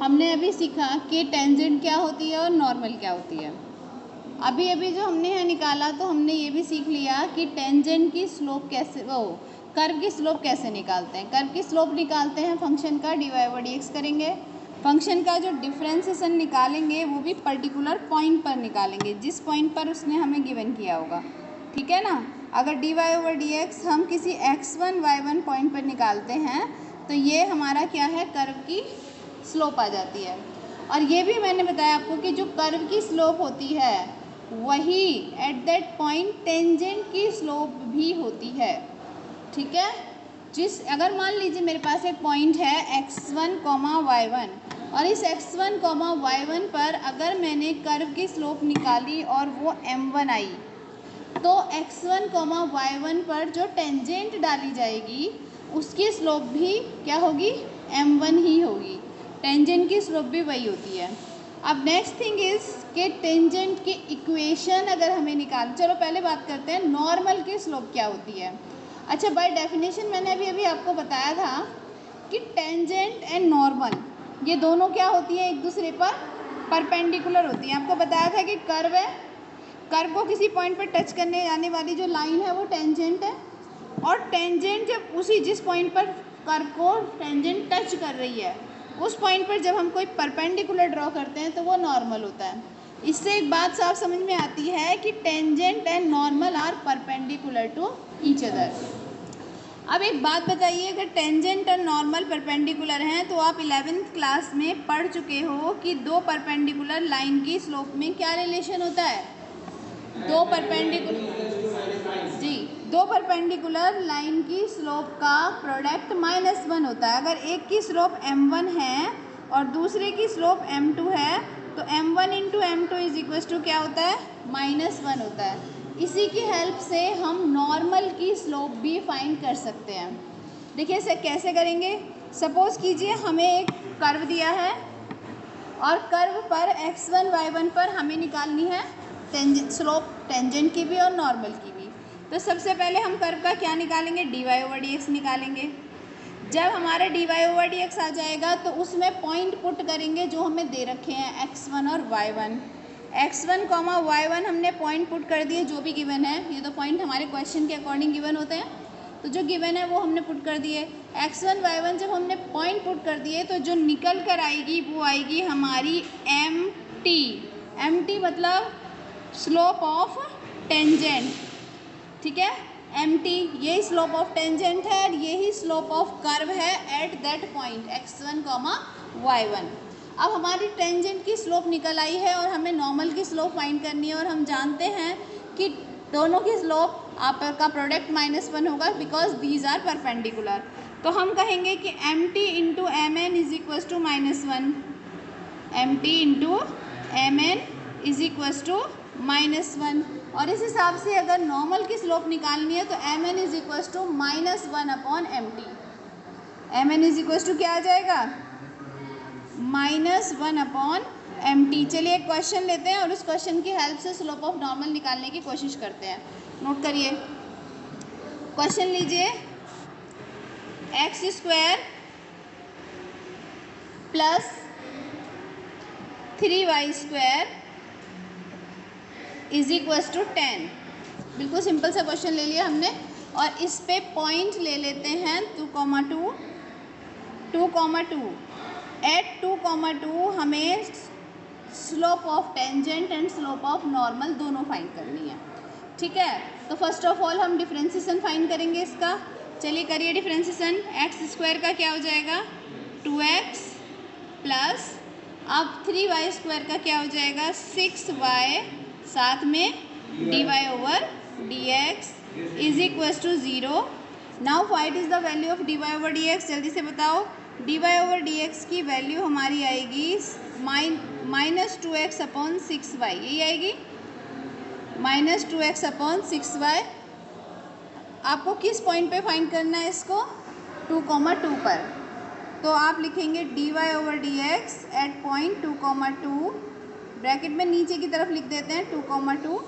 हमने अभी सीखा कि टेंजेंट क्या होती है और नॉर्मल क्या होती है। अभी अभी जो हमने यहाँ निकाला तो हमने ये भी सीख लिया कि टेंजेंट की स्लोप कैसे, कर्व की स्लोप कैसे निकालते हैं। कर्व की स्लोप निकालते हैं फंक्शन का dy/dx करेंगे। फंक्शन का जो डिफ्रेंसिएशन निकालेंगे वो भी पर्टिकुलर पॉइंट पर निकालेंगे, जिस पॉइंट पर उसने हमें गिवन किया होगा, ठीक है ना। अगर dy/dx हम किसी x1 y1 पॉइंट पर निकालते हैं तो ये हमारा क्या है, कर्व की स्लोप आ जाती है। और ये भी मैंने बताया आपको कि जो कर्व की स्लोप होती है वही एट दैट पॉइंट टेंजेंट की स्लोप भी होती है, ठीक है। अगर मान लीजिए मेरे पास एक पॉइंट है x1, y1 और इस x1, y1 पर अगर मैंने कर्व की स्लोप निकाली और वो m1 आई, तो x1, y1 पर जो टेंजेंट डाली जाएगी उसकी स्लोप भी क्या होगी, m1 ही होगी। टेंजेंट की स्लोप भी वही होती है। अब नेक्स्ट थिंग इज़ कि टेंजेंट की इक्वेशन अगर हमें चलो पहले बात करते हैं नॉर्मल की स्लोप क्या होती है। अच्छा, बाय डेफिनेशन मैंने अभी आपको बताया था कि टेंजेंट एंड नॉर्मल ये दोनों क्या होती है, एक दूसरे पर परपेंडिकुलर होती हैं। आपको बताया था कि कर्व है, कर्व को किसी पॉइंट पर टच करने जाने वाली जो लाइन है वो टेंजेंट है, और टेंजेंट जब जिस पॉइंट पर कर्व को टेंजेंट टच कर रही है उस पॉइंट पर जब हम कोई परपेंडिकुलर ड्रॉ करते हैं तो वो नॉर्मल होता है। इससे एक बात साफ समझ में आती है कि tangent and normal are perpendicular to each other. अब एक बात बताइए, अगर टेंजेंट और नॉर्मल परपेंडिकुलर हैं तो आप 11th क्लास में पढ़ चुके हो कि दो परपेंडिकुलर लाइन की स्लोप में क्या रिलेशन होता है। दो परपेंडिकुलर लाइन की स्लोप का प्रोडक्ट -1 होता है। अगर एक की स्लोप m1 है और दूसरे की स्लोप m2 है तो m1 into m2 is equal to क्या होता है, -1 होता है। इसी की हेल्प से हम नॉर्मल की स्लोप भी फाइंड कर सकते हैं। देखिए इसे कैसे करेंगे। सपोज कीजिए हमें एक कर्व दिया है और कर्व पर x1 y1 पर हमें निकालनी है स्लोप, टेंजेंट की भी और नॉर्मल की भी। तो सबसे पहले हम कर्व का क्या निकालेंगे, dy/dx निकालेंगे। जब हमारा dy/dx आ जाएगा तो उसमें पॉइंट पुट करेंगे जो हमें दे रखे हैं x1 और y1। x1, y1 हमने पॉइंट पुट कर दिए जो भी गिवन है, ये तो पॉइंट हमारे क्वेश्चन के अकॉर्डिंग गिवन होते हैं, तो जो गिवन है वो हमने पुट कर दिए। x1 y1 जब हमने पॉइंट पुट कर दिए तो जो निकल कर आएगी वो आएगी हमारी mt मतलब स्लोप ऑफ टेंजेंट, ठीक है। mt यही स्लोप ऑफ टेंजेंट है और यही स्लोप ऑफ कर्व है at that point x1, y1। अब हमारी टेंजेंट की स्लोप निकल आई है और हमें नॉर्मल की स्लोप फाइंड करनी है, और हम जानते हैं कि दोनों की स्लोप आपका प्रोडक्ट -1 होगा बिकॉज दीज आर परपेंडिकुलर। तो हम कहेंगे कि mt into mn is equal to -1, mt into mn is equal to -1। और इस हिसाब से अगर नॉर्मल की स्लोप निकालनी है तो mn is equal to -1/mt। mn is equal to क्या आ जाएगा, -1/mt। चलिए एक क्वेश्चन लेते हैं और उस क्वेश्चन की हेल्प से स्लोप ऑफ नॉर्मल निकालने की कोशिश करते हैं। नोट करिए, क्वेश्चन लीजिए, x² plus 3y² is equal to 10। बिल्कुल सिंपल सा क्वेश्चन ले लिया हमने, और इस पे पॉइंट ले लेते हैं 2,2, 2,2। एट 2,2 हमें slope of tangent and slope of normal दोनों फाइंड करनी है, ठीक है। तो फर्स्ट ऑफ ऑल हम डिफ्रेंसिएशन फाइंड करेंगे इसका। चलिए करिए डिफ्रेंसिएशन। x² का क्या हो जाएगा, 2x प्लस, अब 3y² का क्या हो जाएगा, 6y, साथ में dy/dx is equal to 0। Now find is the value of dy/dx, जल्दी से बताओ। dy/dx की वैल्यू हमारी आएगी -2x/6y, यही आएगी, -2x/6y। आपको किस पॉइंट पे फाइंड करना है इसको, 2,2 पर। तो आप लिखेंगे dy/dx एट पॉइंट 2,2, ब्रैकेट में नीचे की तरफ लिख देते हैं 2,2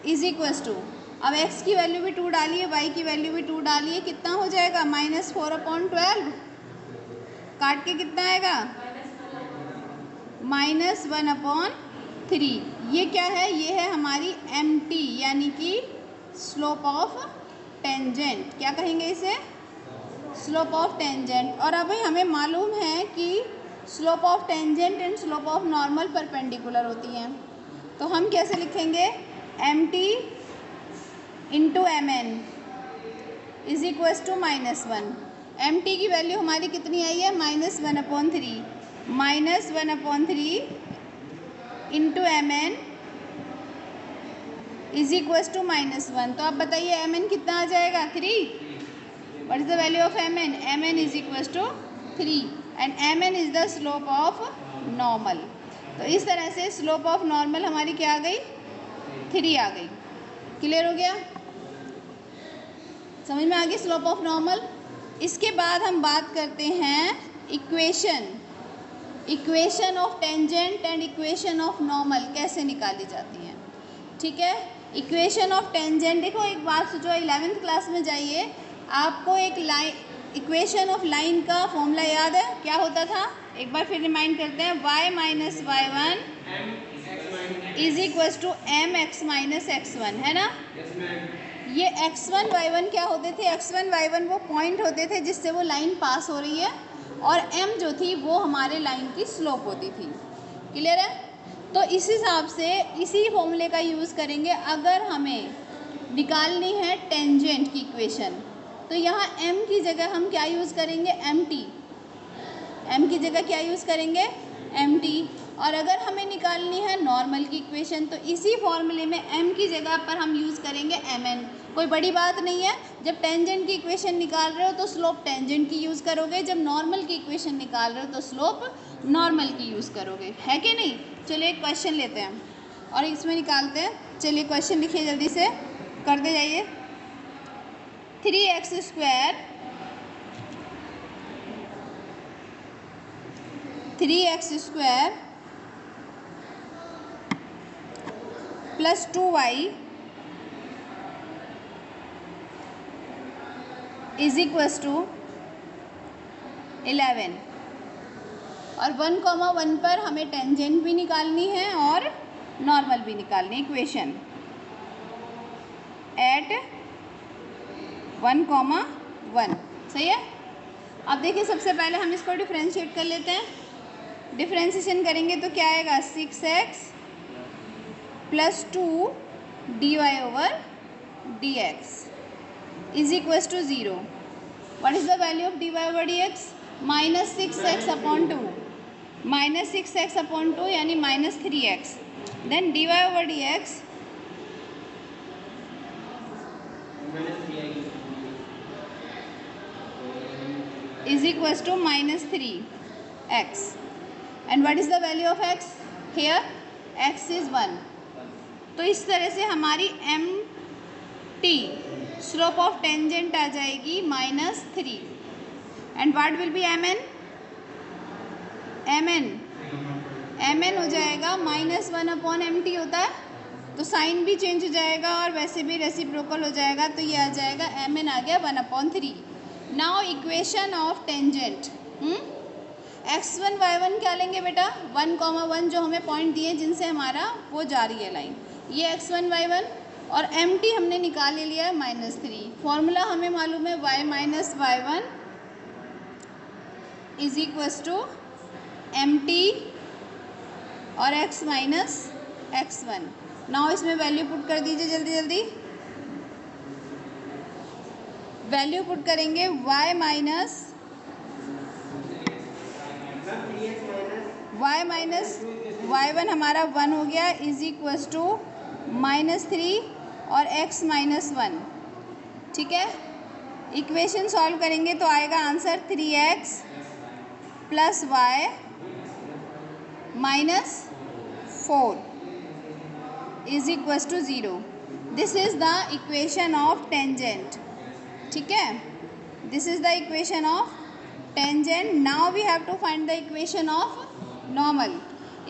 इज इक्वल टू, अब x की वैल्यू भी 2 डालिए, y की वैल्यू भी 2 डालिए, कितना हो जाएगा, -4/12। काट के कितना आएगा, -1/3। ये क्या है? ये है हमारी MT यानी कि स्लोप ऑफ टेंजेंट। क्या कहेंगे इसे? Slope of tangent. और अभी हमें मालूम है कि slope of tangent and slope of normal perpendicular होती हैं, तो हम कैसे लिखेंगे? MT into MN is equals to -1। MT की वैल्यू हमारी कितनी आई है? -1/3। -1/3 into MN is equals to -1। तो आप बताइए MN कितना आ जाएगा? 3। What is the value of MN? MN is equals to 3 and MN is the slope of normal. तो इस तरह से स्लोप ऑफ नॉर्मल हमारी क्या आ गई? 3 आ गई। क्लियर हो गया? समझ में आ गई स्लोप ऑफ नॉर्मल। इसके बाद हम बात करते हैं equation of tangent and equation of normal कैसे निकाली जाती हैं। ठीक है, इक्वेशन ऑफ टेंजेंट, देखो एक बात सोचो, 11th क्लास में जाइए, आपको एक इक्वेशन ऑफ लाइन का फॉर्मूला याद है? क्या होता था? एक बार फिर रिमाइंड करते हैं। y minus y1 is equal to mx minus x1, है ना? ये x1 y1 क्या होते थे? x1 y1 वो पॉइंट होते थे जिससे वो लाइन पास हो रही है, और m जो थी वो हमारे लाइन की स्लोप होती थी। क्लियर है? तो इस हिसाब से इसी फॉर्मूले का यूज़ करेंगे अगर हमें निकालनी है टेंजेंट की इक्वेशन। तो यहाँ m की जगह हम क्या यूज़ करेंगे? MT। m की जगह क्या यूज़ करेंगे? MT। और अगर हमें निकालनी है नॉर्मल की इक्वेशन तो इसी फॉर्मूले में m की जगह पर हम यूज़ करेंगे MN। कोई बड़ी बात नहीं है, जब टेंजेंट की इक्वेशन निकाल रहे हो तो स्लोप टेंजेंट की यूज़ करोगे, जब नॉर्मल की इक्वेशन निकाल रहे हो तो स्लोप नॉर्मल की यूज़ करोगे, है कि नहीं? चलिए एक क्वेश्चन लेते हैं और इसमें निकालते हैं। चलिए क्वेश्चन लिखिए, जल्दी से करते जाइए। 3x² plus 2y is equals to 11। और 1,1 पर हमें टेंजेंट भी निकालनी है और नॉर्मल भी निकालनी है। इक्वेशन एट 1,1 सही है। अब देखिए सबसे पहले हम इसको डिफ्रेंशिएट कर लेते हैं। डिफ्रेंशिएशन करेंगे तो क्या आएगा? 6x plus 2 dy/dx is equals to 0। What is the value of dy/dx? -6x/2 -6x/2 यानी -3x। Then dy/dx is equals to -3x and what is the value of x? Here x is 1। तो इस तरह से हमारी MT slope of tangent आ जाएगी -3 and what will be MN? MN हो जाएगा -1/MT होता है, तो साइन भी चेंज हो जाएगा और वैसे भी रेसिप्रोकल हो जाएगा, तो ये आ जाएगा MN आ गया 1/3। Now equation of tangent, x1 y1 क्या लेंगे बेटा? 1,1 जो हमें पॉइंट दिए जिनसे हमारा वो जा रही है लाइन, ये x1 y1 और MT हमने निकाल लिया है -3। फॉर्मूला हमें मालूम है y minus y1 is equals to MT और x माइनस x1। नाउ इसमें वैल्यू पुट कर दीजिए जल्दी जल्दी। वैल्यू पुट करेंगे y माइनस y1 हमारा 1 हो गया इज इक्वल्स टू -3 और x -1। ठीक है, इक्वेशन सॉल्व करेंगे तो आएगा answer 3x plus y -4 is equals to 0। This is the equation of tangent. ठीक है, this is the equation of tangent. Now we have to find the equation of normal.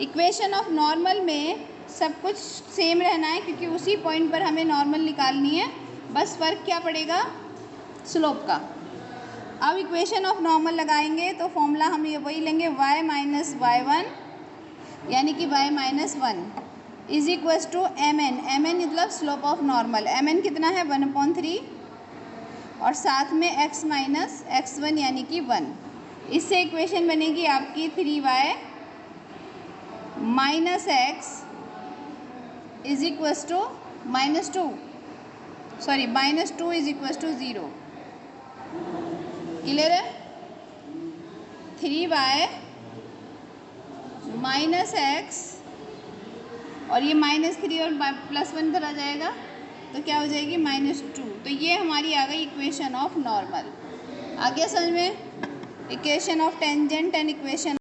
Equation of normal में सब कुछ same रहना है क्योंकि उसी point पर हमें नॉर्मल निकालनी है, बस फ़र्क क्या पड़ेगा? स्लोप का। अब इक्वेशन ऑफ नॉर्मल लगाएंगे तो फॉर्मूला हम ये वही लेंगे y माइनस y1 यानी कि y minus 1 is equals to M N मतलब slope of normal. M N कितना है 1/3 और साथ में x माइनस x1 यानी कि 1। इससे इक्वेशन बनेगी आपकी 3y minus X is equals to -2 is equals to 0। Clear है? 3y माइनस एक्स और ये -3 और +1 इधर आ जाएगा तो क्या हो जाएगी -2। तो ये हमारी आ गई इक्वेशन ऑफ नॉर्मल। आ गया समझ में? Equation of tangent and equation